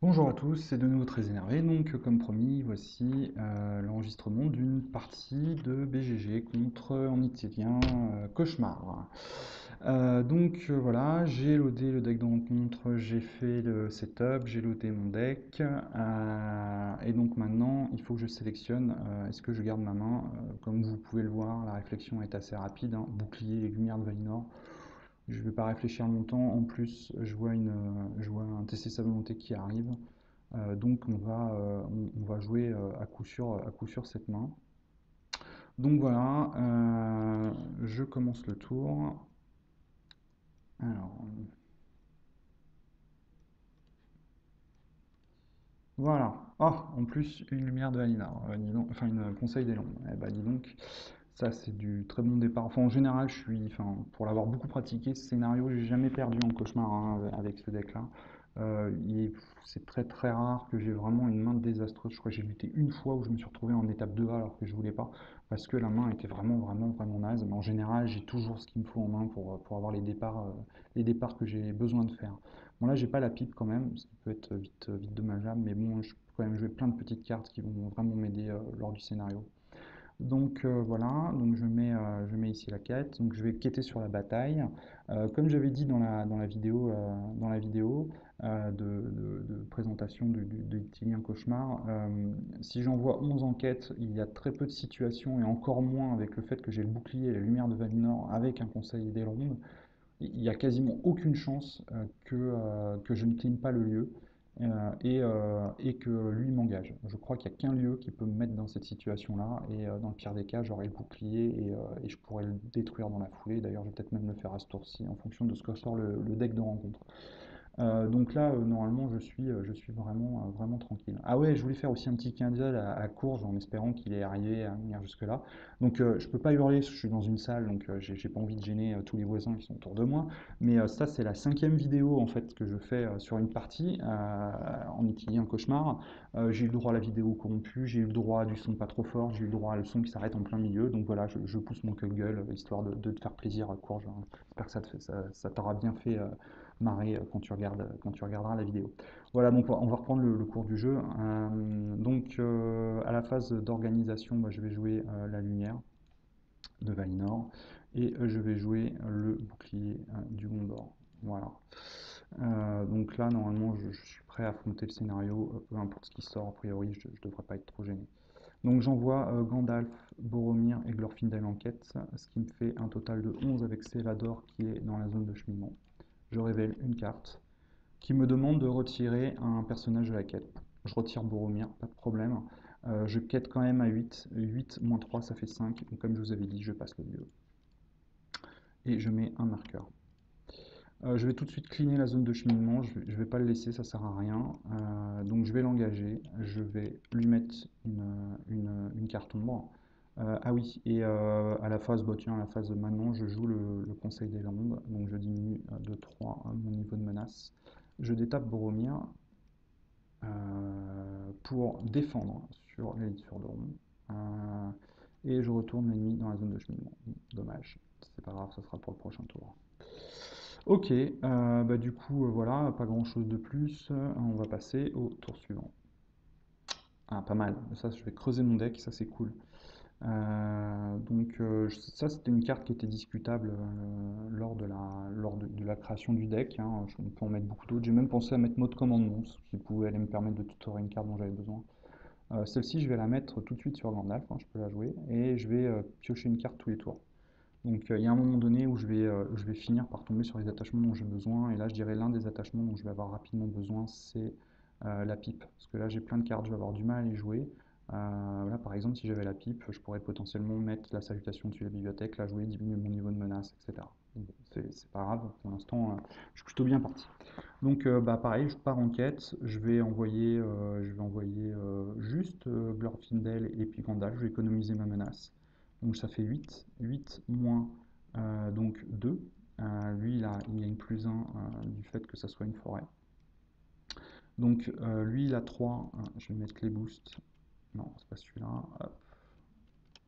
Bonjour à tous, c'est de nouveau très énervé. Donc, comme promis, voici l'enregistrement d'une partie de BGG contre en italien Cauchemar. Voilà, j'ai loadé le deck de rencontre, j'ai fait le setup, j'ai loadé mon deck. Et donc maintenant, il faut que je sélectionne est-ce que je garde ma main. Comme vous pouvez le voir, la réflexion est assez rapide, hein. Bouclier et lumière de Valinor. Je ne vais pas réfléchir longtemps. En plus, je vois un TC sa volonté qui arrive. Donc on va jouer à coup sûr cette main. Donc voilà, je commence le tour. Alors, voilà. Ah, en plus, une lumière de Alina. Dis donc, enfin, une conseil des longs. Eh ben, dis donc, ça c'est du très bon départ. Enfin, en général, enfin, pour l'avoir beaucoup pratiqué, ce scénario, j'ai jamais perdu en cauchemar hein, avec ce deck-là. C'est très très rare que j'ai vraiment une main désastreuse. Je crois que j'ai lutté une fois où je me suis retrouvé en étape 2A alors que je voulais pas, parce que la main était vraiment naze. Mais en général, j'ai toujours ce qu'il me faut en main pour avoir les départs que j'ai besoin de faire. Bon là j'ai pas la pipe quand même, ce qui peut être vite dommageable, mais bon je peux quand même jouer plein de petites cartes qui vont vraiment m'aider lors du scénario. Donc voilà, donc je mets ici la quête, donc je vais quêter sur la bataille. Comme j'avais dit dans la vidéo de présentation de Itilien Cauchemar, si j'envoie 11 enquêtes, il y a très peu de situations, et encore moins avec le fait que j'ai le bouclier et la lumière de Valinor avec un conseil d'Elrond, il n'y a quasiment aucune chance que je ne clean pas le lieu et que lui m'engage. Je crois qu'il n'y a qu'un lieu qui peut me mettre dans cette situation-là, et dans le pire des cas, j'aurai le bouclier et je pourrais le détruire dans la foulée. D'ailleurs, je vais peut-être même le faire à ce tour-ci en fonction de ce que sort le deck de rencontre. Donc là, normalement, je suis vraiment tranquille. Ah ouais, je voulais faire aussi un petit clin d'œil à Courge en espérant qu'il est arrivé à venir jusque-là. Donc je peux pas hurler, je suis dans une salle, donc j'ai pas envie de gêner tous les voisins qui sont autour de moi. Mais ça, c'est la cinquième vidéo en fait que je fais sur une partie en utilisant un cauchemar. J'ai eu le droit à la vidéo corrompue, j'ai eu le droit du son pas trop fort, j'ai eu le droit à le son qui s'arrête en plein milieu. Donc voilà, je pousse mon queue de gueule histoire de te faire plaisir, Courge. J'espère que ça t'aura bien fait marrer quand tu regarderas la vidéo. Voilà, donc on va reprendre le cours du jeu. À la phase d'organisation, bah, je vais jouer la lumière de Valinor et je vais jouer le bouclier du Gondor. Voilà. Donc là, normalement, je suis prêt à affronter le scénario, peu importe ce qui sort, a priori, je ne devrais pas être trop gêné. Donc j'envoie Gandalf, Boromir et Glorfindel en quête, ce qui me fait un total de 11 avec Célador qui est dans la zone de cheminement. Je révèle une carte qui me demande de retirer un personnage de la quête. Je retire Boromir, pas de problème. Je quête quand même à 8. 8 moins 3, ça fait 5. Donc comme je vous avais dit, je passe le lieu. Et je mets un marqueur. Je vais tout de suite cleaner la zone de cheminement. Je ne vais pas le laisser, ça sert à rien. Donc je vais l'engager. Je vais lui mettre une carte ombre. Ah oui, et à la phase, bah tiens, à la phase de maintenant, je joue le Conseil des Landes, donc je diminue de 3 mon niveau de menace. Je détape Boromir pour défendre sur l'élixir de Ron. Et je retourne l'ennemi dans la zone de cheminement. Dommage, c'est pas grave, ça sera pour le prochain tour. Ok, bah du coup, voilà, pas grand chose de plus. On va passer au tour suivant. Ah, pas mal. Ça, je vais creuser mon deck, ça c'est cool. Ça c'était une carte qui était discutable lors de la création du deck, hein. On peut en mettre beaucoup d'autres. J'ai même pensé à mettre mode commandement, ce qui pouvait aller me permettre de tutorer une carte dont j'avais besoin. Celle-ci, je vais la mettre tout de suite sur Gandalf, hein, je peux la jouer, et je vais piocher une carte tous les tours. Donc il y a un moment donné où je vais finir par tomber sur les attachements dont j'ai besoin, et là je dirais l'un des attachements dont je vais avoir rapidement besoin, c'est la pipe. Parce que là j'ai plein de cartes, je vais avoir du mal à les jouer. Là par exemple si j'avais la pipe, je pourrais potentiellement mettre la salutation dessus la bibliothèque, la jouer, diminuer mon niveau de menace, etc. Bon, c'est pas grave, pour l'instant je suis plutôt bien parti. Donc bah, pareil, je pars en quête, je vais envoyer juste Glorfindel et puis Gandalf, je vais économiser ma menace. Donc ça fait 8, 8 moins donc 2. Lui il a une plus 1 du fait que ça soit une forêt. Donc lui il a 3, je vais mettre les boosts. Non, c'est pas celui-là.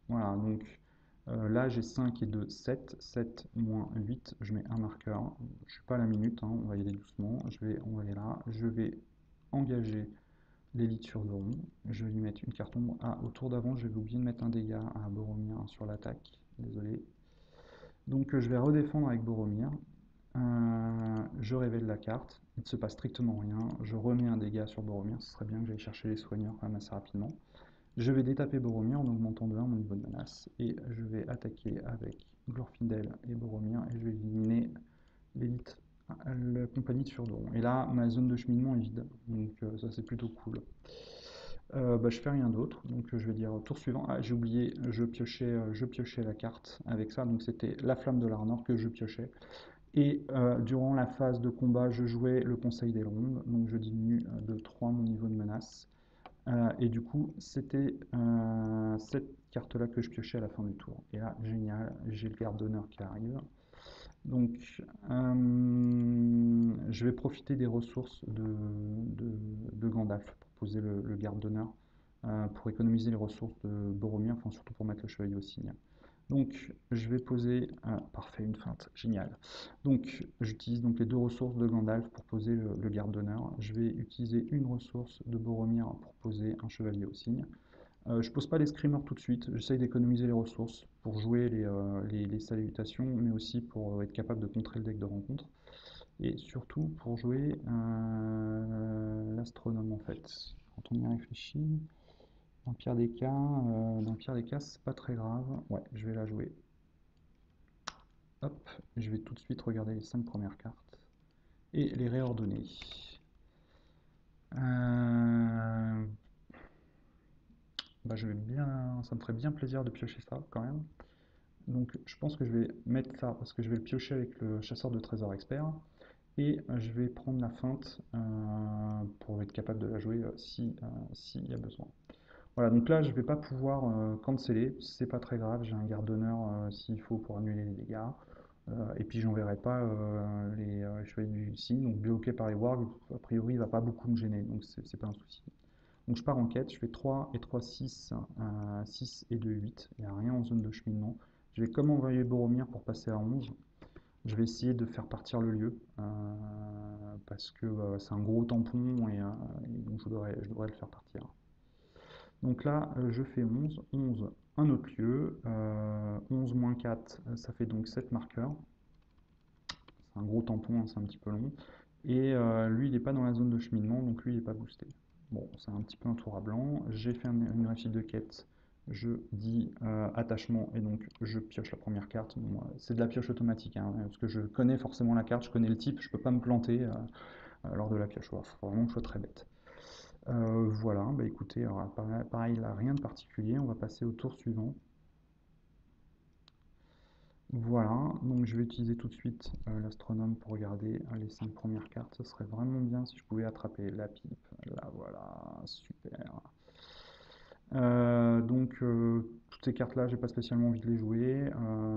Voilà, donc là j'ai 5 et 2, 7. 7 moins 8, je mets un marqueur. Je suis pas à la minute, hein, on va y aller doucement. Je vais envoyer là. Je vais engager l'élite sur Doron. Je vais lui mettre une carte ombre. Ah, au tour d'avant, j'avais oublié de mettre un dégât à Boromir sur l'attaque. Désolé. Donc je vais redéfendre avec Boromir. Je révèle la carte. Il ne se passe strictement rien. Je remets un dégât sur Boromir. Ce serait bien que j'aille chercher les soigneurs quand même assez rapidement. Je vais détaper Boromir en augmentant de 1 mon niveau de menace. Et je vais attaquer avec Glorfindel et Boromir. Et je vais éliminer l'élite, la compagnie de Furdoron. Et là, ma zone de cheminement est vide. Donc ça c'est plutôt cool. Je fais rien d'autre, donc je vais dire tour suivant. Ah, j'ai oublié, je piochais la carte avec ça, donc c'était la flamme de l'Arnor que je piochais. Et durant la phase de combat, je jouais le Conseil des Rondes, donc je diminue de 3 mon niveau de menace. Et du coup, c'était cette carte-là que je piochais à la fin du tour. Et là, génial, j'ai le garde d'honneur qui arrive. Donc, je vais profiter des ressources de Gandalf pour poser le garde d'honneur, pour économiser les ressources de Boromir, enfin surtout pour mettre le chevalier au signe. Donc, je vais poser, parfait, une feinte, génial. Donc, j'utilise donc les 2 ressources de Gandalf pour poser le garde d'honneur. Je vais utiliser une ressource de Boromir pour poser un chevalier au signe. Je pose pas les screamers tout de suite, j'essaye d'économiser les ressources pour jouer les salutations, mais aussi pour être capable de contrer le deck de rencontre. Et surtout pour jouer l'astronome en fait. Quand on y réfléchit, dans le pire des cas, c'est pas très grave. Ouais, je vais la jouer. Hop, je vais tout de suite regarder les 5 premières cartes et les réordonner. Je vais bien, ça me ferait bien plaisir de piocher ça quand même. Donc je pense que je vais mettre ça parce que je vais le piocher avec le chasseur de trésors expert. Et je vais prendre la feinte pour être capable de la jouer s'il y a besoin. Voilà, donc là je ne vais pas pouvoir canceller, c'est pas très grave, j'ai un garde d'honneur s'il faut pour annuler les dégâts. Et puis j'enverrai pas les chevaliers du signe, donc bloqué par les wargs, a priori il va pas beaucoup me gêner, donc c'est pas un souci. Donc je pars en quête, je fais 3 et 3, 6, 6 et 2, 8, il n'y a rien en zone de cheminement. Je vais comme envoyer Boromir pour passer à 11. Je vais essayer de faire partir le lieu parce que c'est un gros tampon et donc je devrais le faire partir. Donc là, je fais 11, 11, un autre lieu, 11 moins 4, ça fait donc 7 marqueurs. C'est un gros tampon, hein, c'est un petit peu long. Et lui, il n'est pas dans la zone de cheminement, donc lui, il n'est pas boosté. Bon, c'est un petit peu un tour à blanc. J'ai fait une réussite de quête. Je dis attachement et donc je pioche la première carte. Bon, c'est de la pioche automatique, hein, parce que je connais forcément la carte, je connais le type, je ne peux pas me planter lors de la pioche. Il faut vraiment que je sois très bête. Voilà, écoutez, alors, pareil là, rien de particulier. On va passer au tour suivant. Voilà, donc je vais utiliser tout de suite l'astronome pour regarder les 5 premières cartes. Ce serait vraiment bien si je pouvais attraper la pipe. Là, voilà, super. Toutes ces cartes-là, j'ai pas spécialement envie de les jouer.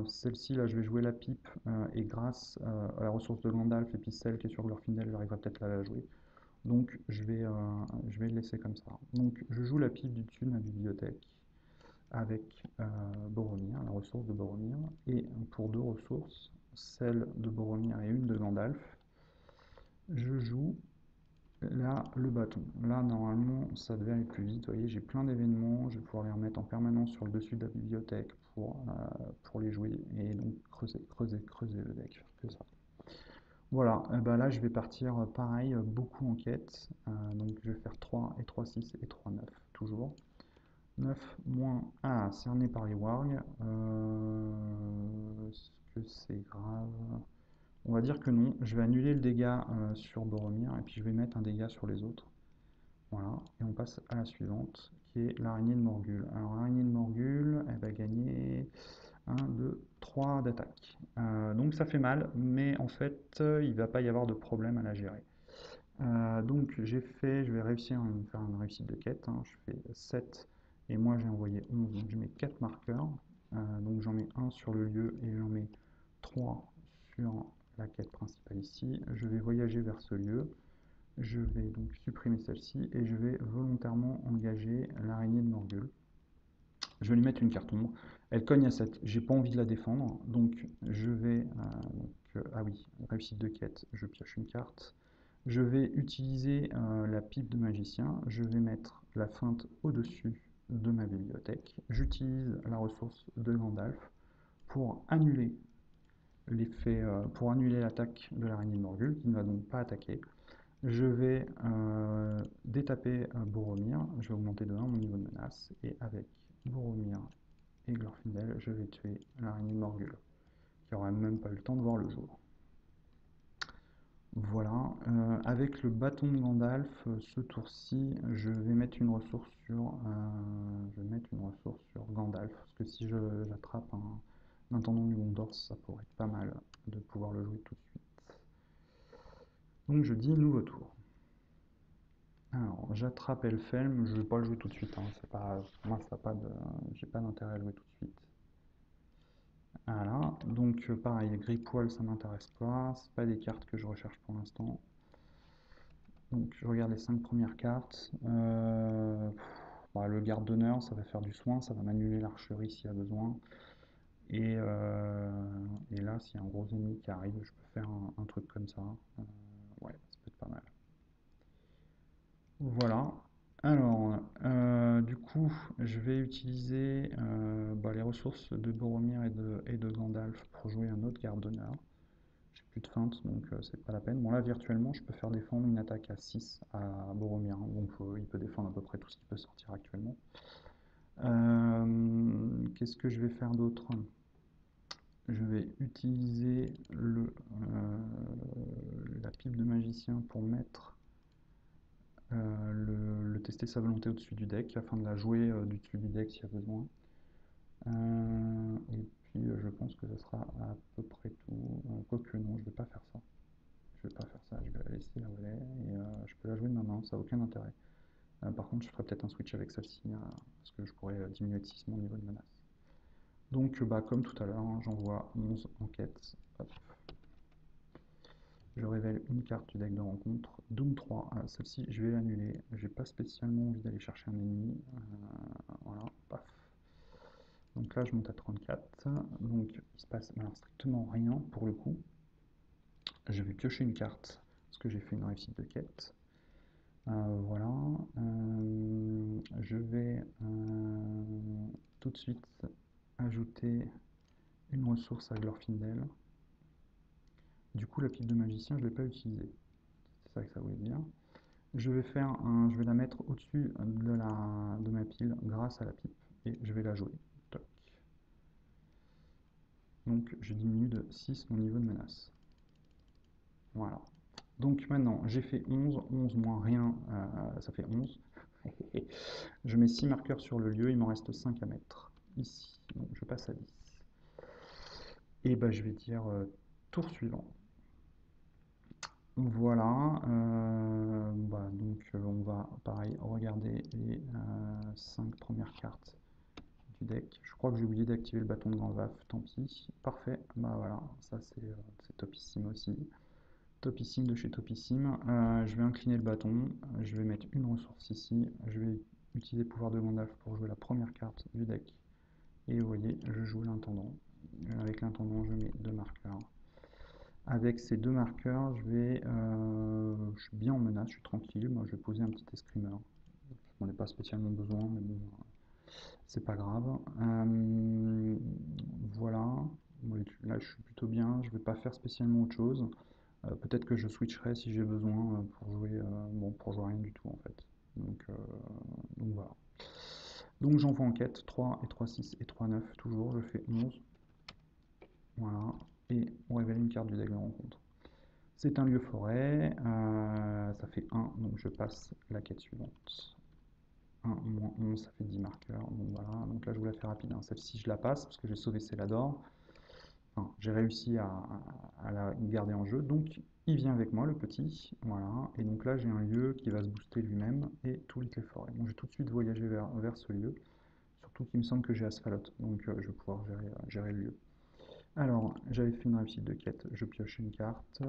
Celle-ci, là, je vais jouer la pipe et grâce à la ressource de Gandalf et puis celle qui est sur Glorfindel, j'arriverai peut-être à la jouer. Donc je vais le laisser comme ça. Donc je joue la pipe du dessus de ma bibliothèque avec Boromir, la ressource de Boromir, et pour 2 ressources, celle de Boromir et une de Gandalf, je joue là le bâton. Là normalement ça devait aller plus vite, vous voyez j'ai plein d'événements, je vais pouvoir les remettre en permanence sur le dessus de la bibliothèque pour les jouer et donc creuser le deck, faire que ça. Voilà, là je vais partir pareil, beaucoup en quête, donc je vais faire 3 et 3, 6 et 3, 9 toujours. 9 moins... Ah, cerné par les wargs. Est-ce que c'est grave? On va dire que non. Je vais annuler le dégât sur Boromir et puis je vais mettre un dégât sur les autres. Voilà. Et on passe à la suivante qui est l'araignée de Morgul. Alors l'araignée de Morgul, elle va gagner 1, 2, 3 d'attaque. Donc ça fait mal, mais en fait, il ne va pas y avoir de problème à la gérer. Donc je vais réussir à faire une réussite de quête, hein. Je fais 7 et moi j'ai envoyé 11, donc je mets 4 marqueurs. Donc j'en mets un sur le lieu et j'en mets 3 sur la quête principale ici. Je vais voyager vers ce lieu, je vais donc supprimer celle-ci et je vais volontairement engager l'araignée de Morgul. Je vais lui mettre une carte ombre, elle cogne à 7, j'ai pas envie de la défendre, donc je vais, ah oui, réussite de quête, je pioche une carte. Je vais utiliser la pipe de magicien, je vais mettre la feinte au-dessus de ma bibliothèque. J'utilise la ressource de Gandalf pour annuler l'effet, pour annuler l'attaque de l'araignée de Morgul, qui ne va donc pas attaquer. Je vais détaper Boromir, je vais augmenter de 1 mon niveau de menace, et avec Boromir et Glorfindel, je vais tuer l'araignée de Morgul, qui n'aura même pas eu le temps de voir le jour. Voilà, avec le bâton de Gandalf, ce tour-ci, je vais mettre une ressource sur Gandalf, parce que si j'attrape un intendant du Gondor, ça pourrait être pas mal de pouvoir le jouer tout de suite. Donc je dis nouveau tour. Alors, j'attrape Elfhelm, je ne vais pas le jouer tout de suite, hein, c'est pas, moi, j'ai pas d'intérêt à le jouer tout de suite. Voilà, donc pareil, Grippoil, ça m'intéresse pas, c'est pas des cartes que je recherche pour l'instant. Donc je regarde les 5 premières cartes. Le garde d'honneur, ça va faire du soin, ça va m'annuler l'archerie s'il y a besoin. Et là, s'il y a un gros ennemi qui arrive, je peux faire un truc comme ça. Ouais, ça peut être pas mal. Voilà. Alors, du coup, je vais utiliser les ressources de Boromir et de Gandalf pour jouer un autre garde d'honneur. J'ai plus de feinte, donc c'est pas la peine. Bon, là, virtuellement, je peux faire défendre une attaque à 6 à Boromir, hein, donc il peut défendre à peu près tout ce qui peut sortir actuellement. Qu'est-ce que je vais faire d'autre? Je vais utiliser la pipe de magicien pour mettre tester sa volonté au-dessus du deck, afin de la jouer du dessus du deck s'il y a besoin. Et puis je pense que ce sera à peu près tout. Quoique non, je vais pas faire ça. Je vais pas faire ça, je vais la laisser là où elle est, et je peux la jouer de ma main, ça n'a aucun intérêt. Par contre, je ferai peut-être un switch avec celle-ci, parce que je pourrais diminuer de 6 mon niveau de menace. Donc, comme tout à l'heure, hein, j'envoie 11 enquêtes. Hop. Je révèle une carte du deck de rencontre. Doom 3, celle-ci, je vais l'annuler. J'ai pas spécialement envie d'aller chercher un ennemi. Voilà, paf. Donc là, je monte à 34. Donc, il se passe strictement rien pour le coup. Je vais piocher une carte, parce que j'ai fait une réussite de quête. Voilà, je vais tout de suite ajouter une ressource à Glorfindel. Du coup, la pipe de magicien, je ne l'ai pas utilisée. C'est ça que ça voulait dire. Je vais la mettre au-dessus de ma pile grâce à la pipe et je vais la jouer. Toc. Donc, je diminue de 6 mon niveau de menace. Voilà. Donc maintenant, j'ai fait 11, 11 moins rien, ça fait 11. Je mets 6 marqueurs sur le lieu, il m'en reste 5 à mettre ici. Donc je passe à 10. Et je vais dire tour suivant. Voilà. Donc on va pareil regarder les 5 premières cartes du deck. Je crois que j'ai oublié d'activer le bâton de Gandalf, tant pis. Parfait. Voilà, ça c'est topissime aussi. Topissime de chez Topissime. Je vais incliner le bâton, je vais mettre une ressource ici, je vais utiliser le pouvoir de Gandalf pour jouer la première carte du deck. Et vous voyez, je joue l'intendant. Avec l'intendant, je mets 2 marqueurs. Avec ces 2 marqueurs, je suis bien en menace, je suis tranquille. Moi, je vais poser un petit escrimeur. Je n'en ai pas spécialement besoin, mais bon, c'est pas grave. Voilà. Là, je suis plutôt bien. Je ne vais pas faire spécialement autre chose. Peut-être que je switcherai si j'ai besoin pour jouer rien du tout en fait. Donc voilà. Donc j'envoie en quête 3 et 3, 6 et 3, 9 toujours, je fais 11. Voilà. Et on révèle une carte du deck de rencontre. C'est un lieu forêt, ça fait 1, donc je passe la quête suivante. 1 moins 11, ça fait 10 marqueurs. Donc voilà, donc là je vous la fais rapide, hein. Celle-ci je la passe parce que j'ai sauvé Célador. Enfin, j'ai réussi à la garder en jeu, donc il vient avec moi le petit, voilà, et donc là j'ai un lieu qui va se booster lui-même et toutes les forêts. Donc je vais tout de suite voyager vers ce lieu, surtout qu'il me semble que j'ai Asphalot, donc je vais pouvoir gérer le lieu. Alors, j'avais fait une réussite de quête, je pioche une carte.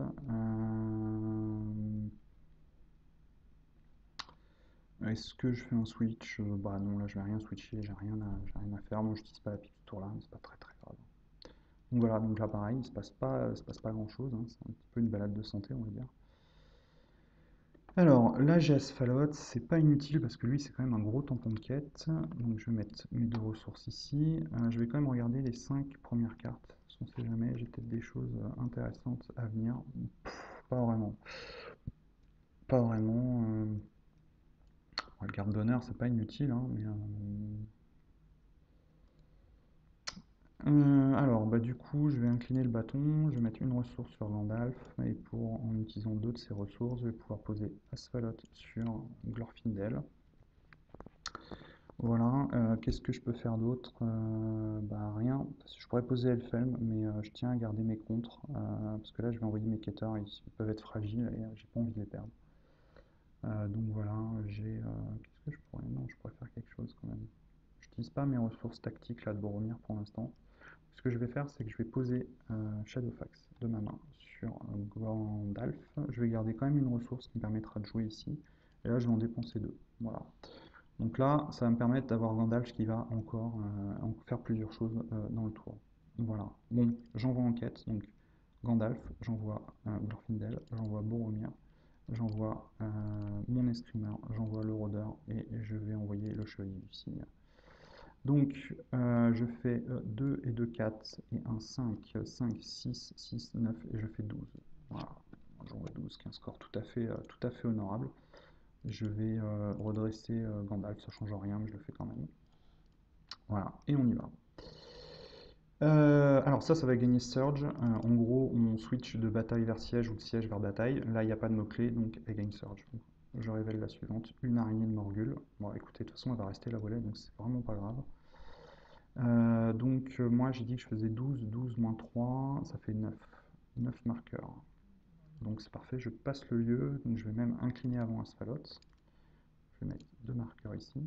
Est-ce que je fais un switch? Non, là je vais rien switcher, j'ai rien à faire. Moi, je n'utilise pas la pique ce tour-là, mais c'est pas très très grave. Donc voilà, donc là pareil, il se passe pas grand chose, hein. C'est un petit peu une balade de santé, on va dire. Alors là j'ai Asphalot, c'est pas inutile parce que lui c'est quand même un gros tampon de quête. Donc je vais mettre mes deux ressources ici. Je vais quand même regarder les 5 premières cartes. Parce qu'on sait jamais, j'ai peut-être des choses intéressantes à venir. Pas vraiment. Pas vraiment. Le garde d'honneur c'est pas inutile, hein, mais alors, bah, du coup, je vais incliner le bâton, je vais mettre une ressource sur Gandalf, et en utilisant deux de ces ressources, je vais pouvoir poser Asphalot sur Glorfindel. Voilà, qu'est-ce que je peux faire d'autre? Bah, rien, parce que je pourrais poser Elfhelm, mais je tiens à garder mes contres, parce que là, je vais envoyer mes quêteurs, ils peuvent être fragiles, et j'ai pas envie de les perdre. Donc voilà, qu'est-ce que je pourrais... Non, je pourrais faire quelque chose quand même. Je n'utilise pas mes ressources tactiques là de Boromir pour l'instant. Ce que je vais faire, c'est que je vais poser Shadowfax de ma main sur Gandalf. Je vais garder quand même une ressource qui me permettra de jouer ici. Et là, je vais en dépenser deux. Voilà. Donc là, ça va me permettre d'avoir Gandalf qui va encore faire plusieurs choses dans le tour. Voilà. Bon, j'envoie en quête. Donc Gandalf, j'envoie Glorfindel, j'envoie Boromir, j'envoie mon escrimeur, j'envoie le rôdeur et je vais envoyer le chevalier du cygne. Donc, je fais 2 et 2, 4 et un 5, 5, 6, 6, 9 et je fais 12. Voilà, j'en vois 12, qui est un score tout à fait honorable. Je vais redresser Gandalf, ça change rien, mais je le fais quand même. Voilà, et on y va. Alors ça va gagner Surge. En gros, on switch de bataille vers siège ou de siège vers bataille. Là, il n'y a pas de mot-clé, donc elle gagne Surge. Je révèle la suivante, une araignée de Morgul. Bon, écoutez, de toute façon, elle va rester la volée, donc c'est vraiment pas grave. Donc moi j'ai dit que je faisais 12, 12 moins 3, ça fait 9. 9 marqueurs. Donc c'est parfait, je passe le lieu, donc je vais même incliner avant Asphalot. Je vais mettre deux marqueurs ici.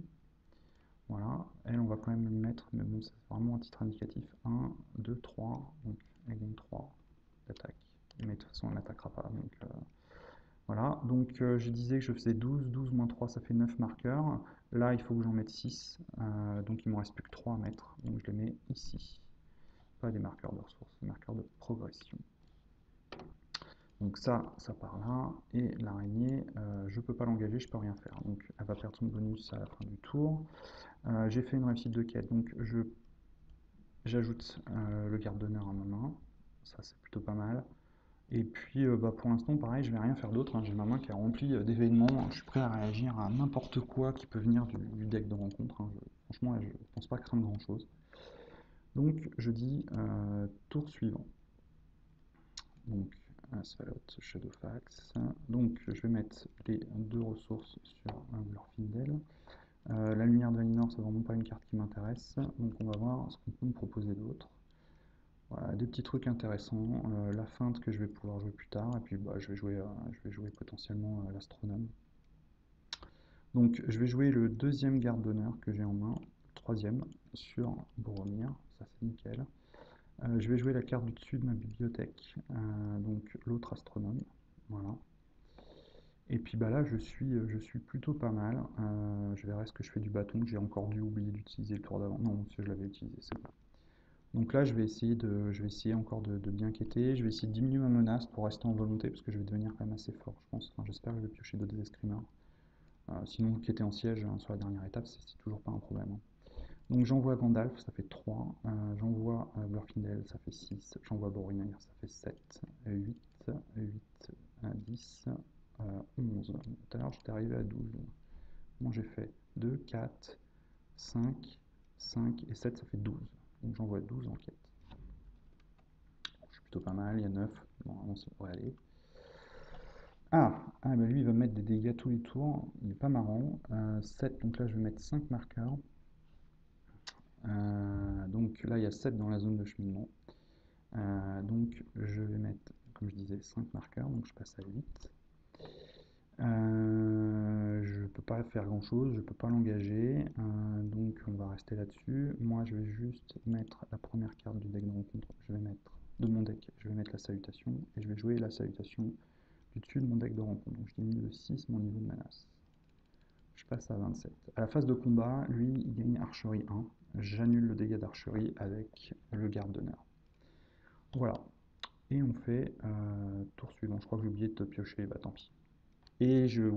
Voilà, elle on va quand même lui mettre, mais bon c'est vraiment un titre indicatif. 1, 2, 3, donc elle gagne 3 d'attaque. Mais de toute façon elle n'attaquera pas, donc voilà, donc je disais que je faisais 12, 12 moins 3 ça fait 9 marqueurs. Là il faut que j'en mette 6, donc il ne me reste plus que 3 à mettre, donc je les mets ici. Pas des marqueurs de ressources, des marqueurs de progression. Donc ça part là, et l'araignée, je ne peux pas l'engager, je ne peux rien faire. Donc elle va perdre son bonus à la fin du tour. J'ai fait une réussite de quête, donc j'ajoute le garde d'honneur à ma main, ça c'est plutôt pas mal. Et puis bah, pour l'instant pareil, je vais rien faire d'autre, hein. J'ai ma main qui est remplie d'événements, je suis prêt à réagir à n'importe quoi qui peut venir du deck de rencontre, hein. Franchement je ne pense pas craindre grand chose. Donc je dis tour suivant. Donc Asphalot, Shadowfax. Donc je vais mettre les deux ressources sur Glorfindel. La lumière de Valinor, c'est vraiment pas une carte qui m'intéresse. Donc on va voir ce qu'on peut me proposer d'autre. Voilà, des petits trucs intéressants. La feinte que je vais pouvoir jouer plus tard. Et puis bah, je vais jouer potentiellement l'astronome. Donc je vais jouer le deuxième garde d'honneur que j'ai en main. Le troisième sur Boromir. Ça c'est nickel. Je vais jouer la carte du dessus de ma bibliothèque, donc l'autre astronome, voilà. Et puis bah là je suis plutôt pas mal. Je verrai ce que je fais du bâton, que j'ai encore dû oublier d'utiliser le tour d'avant. Non, je l'avais utilisé, c'est bon. Donc là je vais essayer encore de bien quêter. Je vais essayer de diminuer ma menace pour rester en volonté, parce que je vais devenir quand même assez fort, je pense. Enfin, j'espère que je vais piocher d'autres escrimeurs. Sinon quêter en siège hein, sur la dernière étape, c'est toujours pas un problème, hein. Donc j'envoie Gandalf, ça fait 3. J'envoie Glorfindel, ça fait 6. J'envoie Boromir, ça fait 7. 8, 8, 10, 11. Tout à l'heure j'étais arrivé à 12. Bon, j'ai fait 2, 4, 5, 5 et 7, ça fait 12. Donc j'envoie 12 en quête. Je suis plutôt pas mal, il y a 9. Bon, ça devrait aller. Bah lui il va mettre des dégâts tous les tours, il est pas marrant. 7, donc là je vais mettre 5 marqueurs. Donc là, il y a 7 dans la zone de cheminement. Donc je vais mettre, comme je disais, 5 marqueurs, donc je passe à 8. Je ne peux pas faire grand chose, je ne peux pas l'engager, donc on va rester là-dessus. Moi je vais juste mettre la première carte du deck de rencontre, de mon deck, je vais mettre la salutation, et je vais jouer la salutation du dessus de mon deck de rencontre. Donc je diminue de 6 mon niveau de menace. Je passe à 27. À la phase de combat, lui, il gagne archerie 1. J'annule le dégât d'archerie avec le garde d'honneur. Voilà. Et on fait tour suivant. Je crois que j'ai oublié de te piocher, bah tant pis. Et je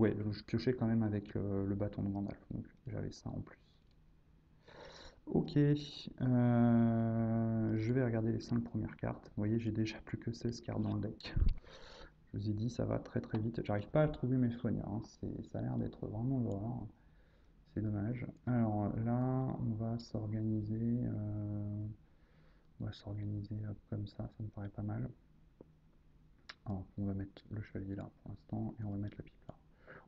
piochais quand même avec le bâton de Gandalf, donc j'avais ça en plus. Ok, je vais regarder les 5 premières cartes. Vous voyez, j'ai déjà plus que 16 cartes dans le deck. Je vous ai dit, ça va très très vite. J'arrive pas à trouver mes soigneurs, hein. Ça a l'air d'être vraiment l'horreur. C'est dommage. Alors là, on va s'organiser comme ça me paraît pas mal. Alors, on va mettre le chevalier là pour l'instant et on va mettre la pipe là.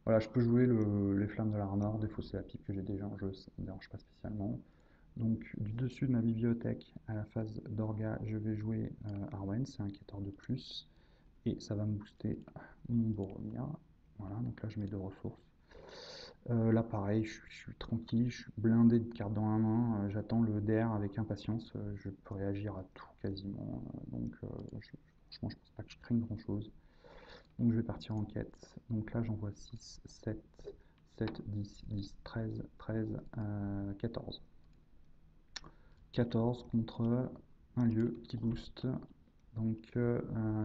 Voilà, je peux jouer les flammes de l'Arnor, défausser la pipe que j'ai déjà en jeu, ça ne me dérange pas spécialement. Donc du dessus de ma bibliothèque à la phase d'Orga, je vais jouer Arwen, c'est un 14 de plus, et ça va me booster mon Boromir. Voilà, donc là je mets 2 ressources. Là pareil, je suis tranquille, je suis blindé de cartes dans la main, j'attends le DR avec impatience, je peux réagir à tout quasiment, franchement je pense pas que je craigne grand chose. Donc je vais partir en quête. Donc là j'envoie 6, 7, 7, 10, 10, 13, 13, 14. 14 contre un lieu qui booste. Donc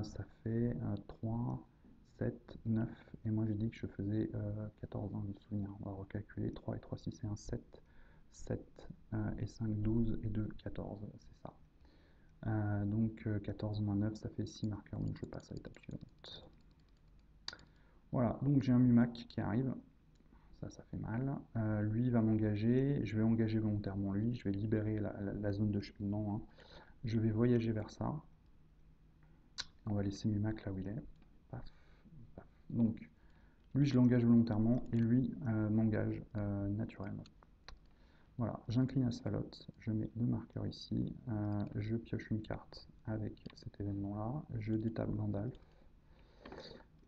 ça fait 3, 7, 9. Et moi j'ai dit que je faisais 14 dans le souvenir. On va recalculer. 3 et 3, 6 et 1, 7. 7 et 5, 12 et 2, 14. C'est ça. Donc 14 moins 9, ça fait 6 marqueurs. Donc je passe à l'étape suivante. Voilà, donc j'ai un Mumac qui arrive. Ça fait mal. Lui va m'engager. Je vais engager volontairement lui. Je vais libérer la zone de cheminement, hein. Je vais voyager vers ça. On va laisser Mumac là où il est. Paf, paf. Donc, lui, je l'engage volontairement et lui m'engage naturellement. Voilà, j'incline Asphalot, je mets 2 marqueurs ici, je pioche une carte avec cet événement-là, je détape Gandalf,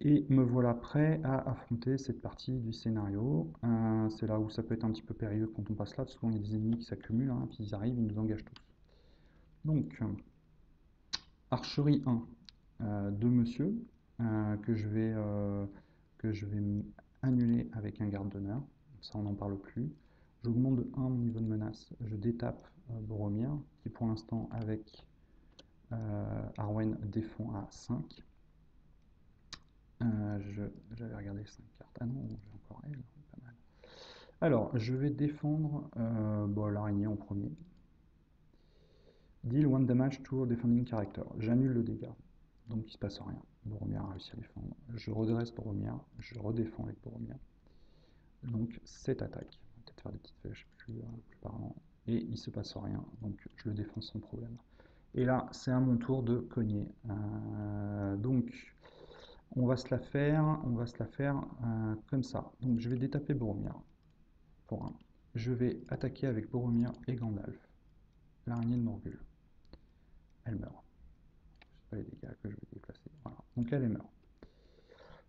et me voilà prêt à affronter cette partie du scénario. C'est là où ça peut être un petit peu périlleux quand on passe là, parce qu'il y a des ennemis qui s'accumulent, hein, puis ils arrivent, ils nous engagent tous. Donc, archerie 1 de monsieur, que je vais annuler avec un garde d'honneur, ça on n'en parle plus. J'augmente de 1 mon niveau de menace, je détape Boromir, qui pour l'instant avec Arwen défend à 5. J'avais regardé 5 cartes. Ah non, j'ai encore elle, pas mal. Alors, je vais défendre l'araignée en premier. Deal 1 damage to defending character. J'annule le dégât, donc il se passe rien. Boromir a réussi à défendre. Je redresse Boromir, je redéfends avec Boromir. Donc 7 attaques. On va peut-être faire des petites flèches plus parlant. Et il se passe rien, donc je le défends sans problème. Et là, c'est à mon tour de cogner. Donc, on va se la faire comme ça. Donc, je vais détaper Boromir pour 1. Je vais attaquer avec Boromir et Gandalf. L'araignée de Morgul. Elle meurt. C'est pas les dégâts que je vais déplacer. Voilà. Donc, elle meurt.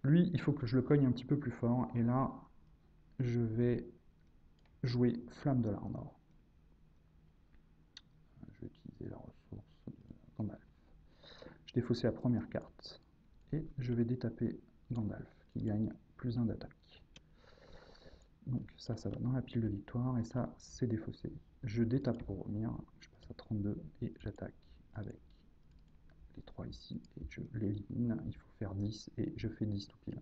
Lui, il faut que je le cogne un petit peu plus fort. Et là, je vais jouer Flamme de l'Arnor. Je vais utiliser la ressource de Gandalf. Je défausse la première carte. Et je vais détaper Gandalf, qui gagne plus 1 d'attaque. Donc ça va dans la pile de victoire, et ça, c'est défaussé. Je détape Boromir, je passe à 32, et j'attaque avec les 3 ici, et je l'élimine. Il faut faire 10, et je fais 10 tout pile.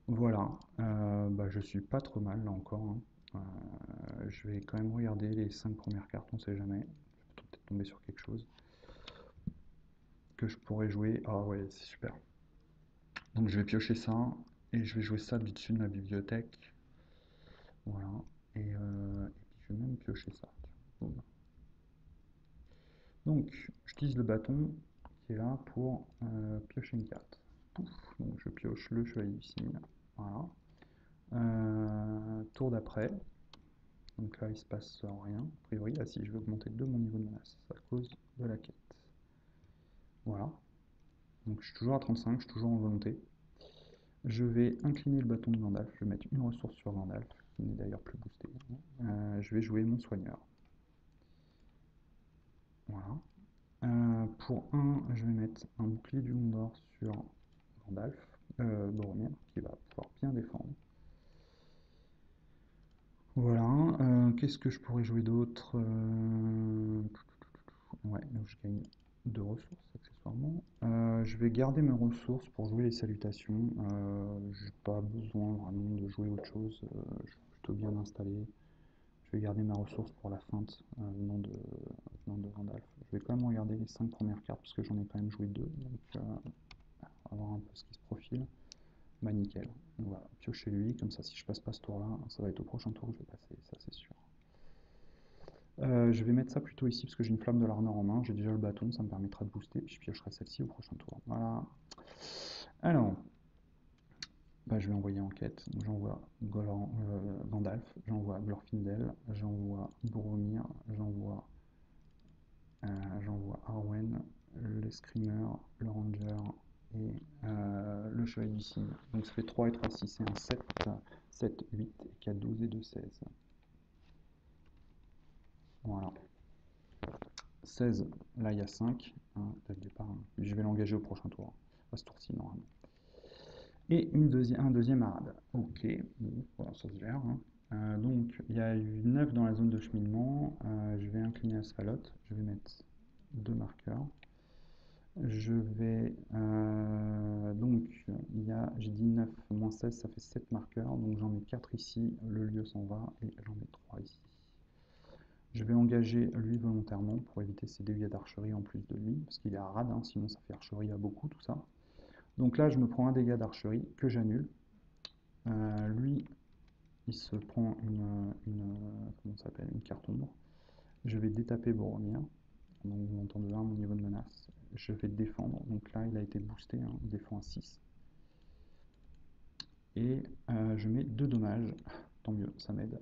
Voilà, je suis pas trop mal là encore, hein. Je vais quand même regarder les 5 premières cartes, on sait jamais. Je vais peut-être tomber sur quelque chose que je pourrais jouer. Ah ouais, c'est super. Donc je vais piocher ça, et je vais jouer ça du dessus de ma bibliothèque. Voilà, et puis je vais même piocher ça. Boum. Donc j'utilise le bâton qui est là pour piocher une carte. Pouf. Donc je pioche le chevalier du cygne. Voilà. Tour d'après. Donc là il se passe rien. A priori, ah si, je vais augmenter de mon niveau de menace à cause de la quête. Voilà. Donc je suis toujours à 35, je suis toujours en volonté. Je vais incliner le bâton de Gandalf, je vais mettre une ressource sur Gandalf, qui n'est d'ailleurs plus boosté. Je vais jouer mon soigneur. Voilà. Pour 1, je vais mettre un bouclier du Gondor sur Gandalf, Boromir, qui va pouvoir bien défendre. Voilà. Qu'est-ce que je pourrais jouer d'autre? Ouais, donc je gagne de ressources accessoirement. Je vais garder mes ressources pour jouer les salutations. J'ai pas besoin vraiment de jouer autre chose. Je suis plutôt bien installé. Je vais garder ma ressource pour la feinte venant de Gandalf. Je vais quand même regarder les 5 premières cartes parce que j'en ai quand même joué 2. Donc on va voir un peu ce qui se profile. Bah nickel. On va piocher lui. Comme ça, si je passe pas ce tour-là, ça va être au prochain tour que je vais passer. Ça, c'est sûr. Je vais mettre ça plutôt ici parce que j'ai une flamme de l'arnor en main. J'ai déjà le bâton, ça me permettra de booster. Puis je piocherai celle-ci au prochain tour. Voilà. Alors, bah, je vais envoyer en quête. J'envoie Gandalf, j'envoie Glorfindel, j'envoie Boromir, j'envoie Arwen, le Screamer, le Ranger et le Chevalier du Cygne. Donc ça fait 3 et 3, 6 et un 7, 7, 8 et 4, 12 et 2, 16. Voilà. 16, là il y a 5, hein, dès le départ. Hein. Je vais l'engager au prochain tour. À ce tour-ci, normalement. Et un deuxième arabe. Ok, bon, voilà, ça se gère. Hein. Donc, il y a eu 9 dans la zone de cheminement. Je vais incliner Asphalot. Je vais mettre 2 marqueurs. Je vais. Donc, j'ai dit 9 moins 16, ça fait 7 marqueurs. Donc, j'en ai 4 ici. Le lieu s'en va. Et j'en ai 3 ici. Je vais engager lui volontairement pour éviter ses dégâts d'archerie en plus de lui. Parce qu'il est arabe, hein, sinon ça fait archerie à beaucoup tout ça. Donc là, je me prends un dégât d'archerie que j'annule. Lui, il se prend comment ça s'appelle, une carte ombre. Je vais détaper Boromir. Donc vous m'entendez là, mon niveau de menace. Je vais défendre. Donc là, il a été boosté. Hein, il défend à 6. Et je mets 2 dommages. Tant mieux, ça m'aide.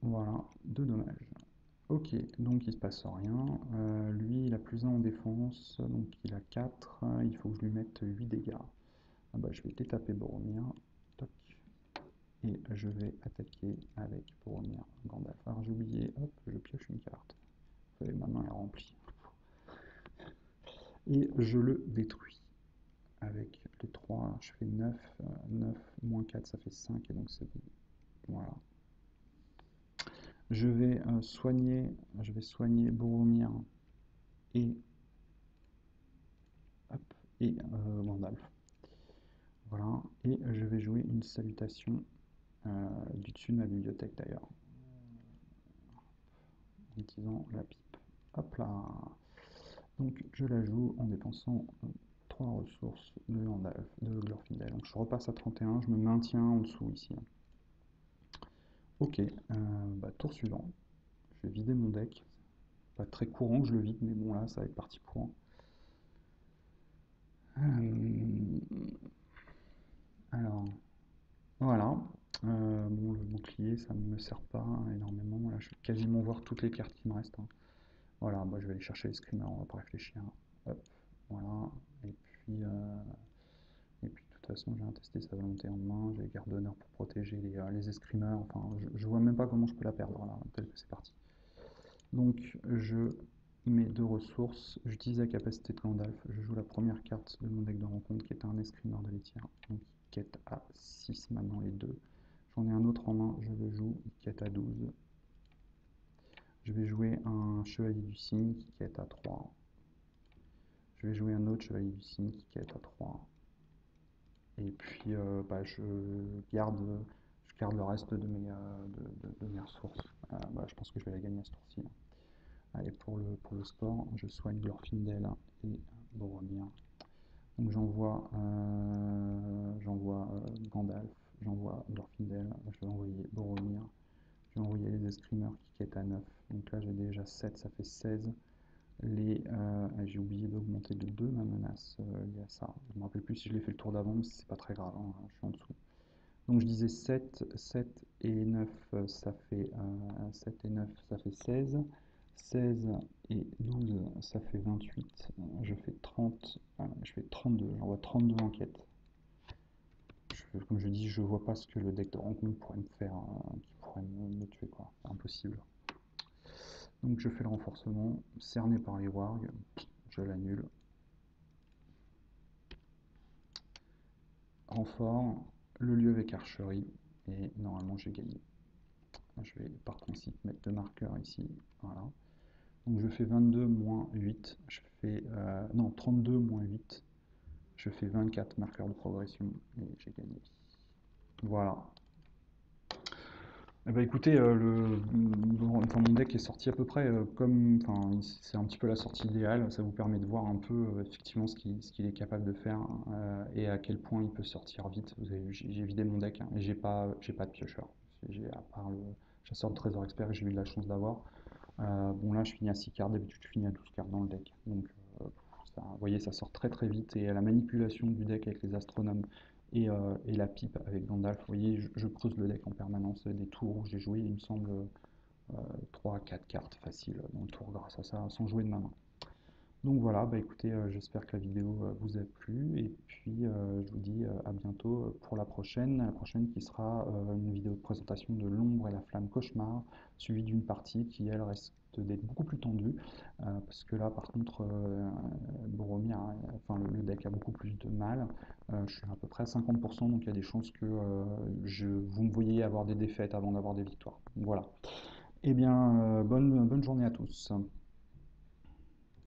Voilà, 2 dommages. Ok, donc il se passe rien. Lui, il a plus 1 en défense. Donc il a 4. Il faut que je lui mette 8 dégâts. Ah bah, je vais détaper Boromir. Toc. Et je vais attaquer avec Boromir Gandalf. Alors j'ai oublié, hop, je pioche une carte. Ma main est remplie. Et je le détruis. Avec les 3, je fais 9. 9 moins 4, ça fait 5. Et donc c'est bon. Voilà. Je vais soigner Boromir et, hop, et Gandalf. Voilà. Et je vais jouer une salutation du dessus de ma bibliothèque d'ailleurs. En utilisant la pipe. Hop là. Donc je la joue en dépensant 3 ressources de Gandalf, de Glorfindel. Donc je repasse à 31, je me maintiens en dessous ici. Ok, bah, tour suivant. Je vais vider mon deck. Pas très courant que je le vide, mais bon là ça va être parti pour. Alors, voilà. Bon, le bouclier, ça ne me sert pas énormément. Là, je vais quasiment voir toutes les cartes qui me restent. Hein. Voilà, moi je vais aller chercher les screamers, on va pas réfléchir. Hop, voilà. Et puis de toute façon, j'ai testé sa volonté en main, j'ai garde d'honneur pour protéger les escrimeurs. Enfin, je vois même pas comment je peux la perdre là, tel que c'est parti. Donc je mets 2 ressources, j'utilise la capacité de Gandalf, je joue la première carte de mon deck de rencontre qui est un escrimeur de l'étière, donc il quête à 6 maintenant les deux. J'en ai un autre en main, je le joue, il quête à 12. Je vais jouer un chevalier du cygne qui quête à 3. Je vais jouer un autre chevalier du cygne qui quête à 3. Et puis bah, je garde le reste de mes ressources. Bah, je pense que je vais la gagner à ce tour-ci. Allez, pour le score, je soigne Glorfindel et Boromir. Donc j'envoie Gandalf, j'envoie Glorfindel, je vais envoyer Boromir, je vais envoyer les escrimeurs qui quêtent à 9. Donc là j'ai déjà 7, ça fait 16. J'ai oublié d'augmenter de 2 ma menace liée à ça. Je ne me rappelle plus si je l'ai fait le tour d'avant, mais c'est pas très grave, hein, je suis en dessous. Donc je disais 7, 7 et 9, ça fait 7 et 9, ça fait 16. 16 et 12, ça fait 28. Je fais 30, je fais 32, j'envoie 32 enquêtes. Comme je dis, je vois pas ce que le deck de rencontre pourrait me faire, qui pourrait me tuer, quoi. C'est impossible. Donc je fais le renforcement, cerné par les wargs, je l'annule. Renfort, le lieu avec archerie, et normalement j'ai gagné. Je vais par principe mettre 2 marqueurs ici, voilà. Donc je fais 22 moins 8, je fais non 32 moins 8, je fais 24 marqueurs de progression et j'ai gagné. Voilà. Eh ben, écoutez, enfin, mon deck est sorti à peu près comme, enfin, c'est un petit peu la sortie idéale. Ça vous permet de voir un peu effectivement ce qu'il est capable de faire et à quel point il peut sortir vite. Vous avez vu, j'ai vidé mon deck hein, et j'ai pas de piocheur. À part le chasseur de trésor expert que j'ai eu de la chance d'avoir. Bon là, je finis à 6 cartes. D'habitude, je finis à 12 cartes dans le deck. Donc, vous voyez, ça sort très très vite et à la manipulation du deck avec les astronomes et la pipe avec Gandalf. Vous voyez, je creuse le deck en permanence. Des tours où j'ai joué, il me semble, 3 à 4 cartes faciles dans le tour grâce à ça, sans jouer de ma main. Donc voilà, bah écoutez, j'espère que la vidéo vous a plu et puis je vous dis à bientôt pour la prochaine qui sera une vidéo de présentation de l'ombre et la flamme cauchemar, suivie d'une partie qui elle risque d'être beaucoup plus tendue parce que là par contre Boromir, enfin le deck a beaucoup plus de mal. Je suis à peu près à 50% donc il y a des chances que vous me voyez avoir des défaites avant d'avoir des victoires. Voilà. Eh bien bonne journée à tous.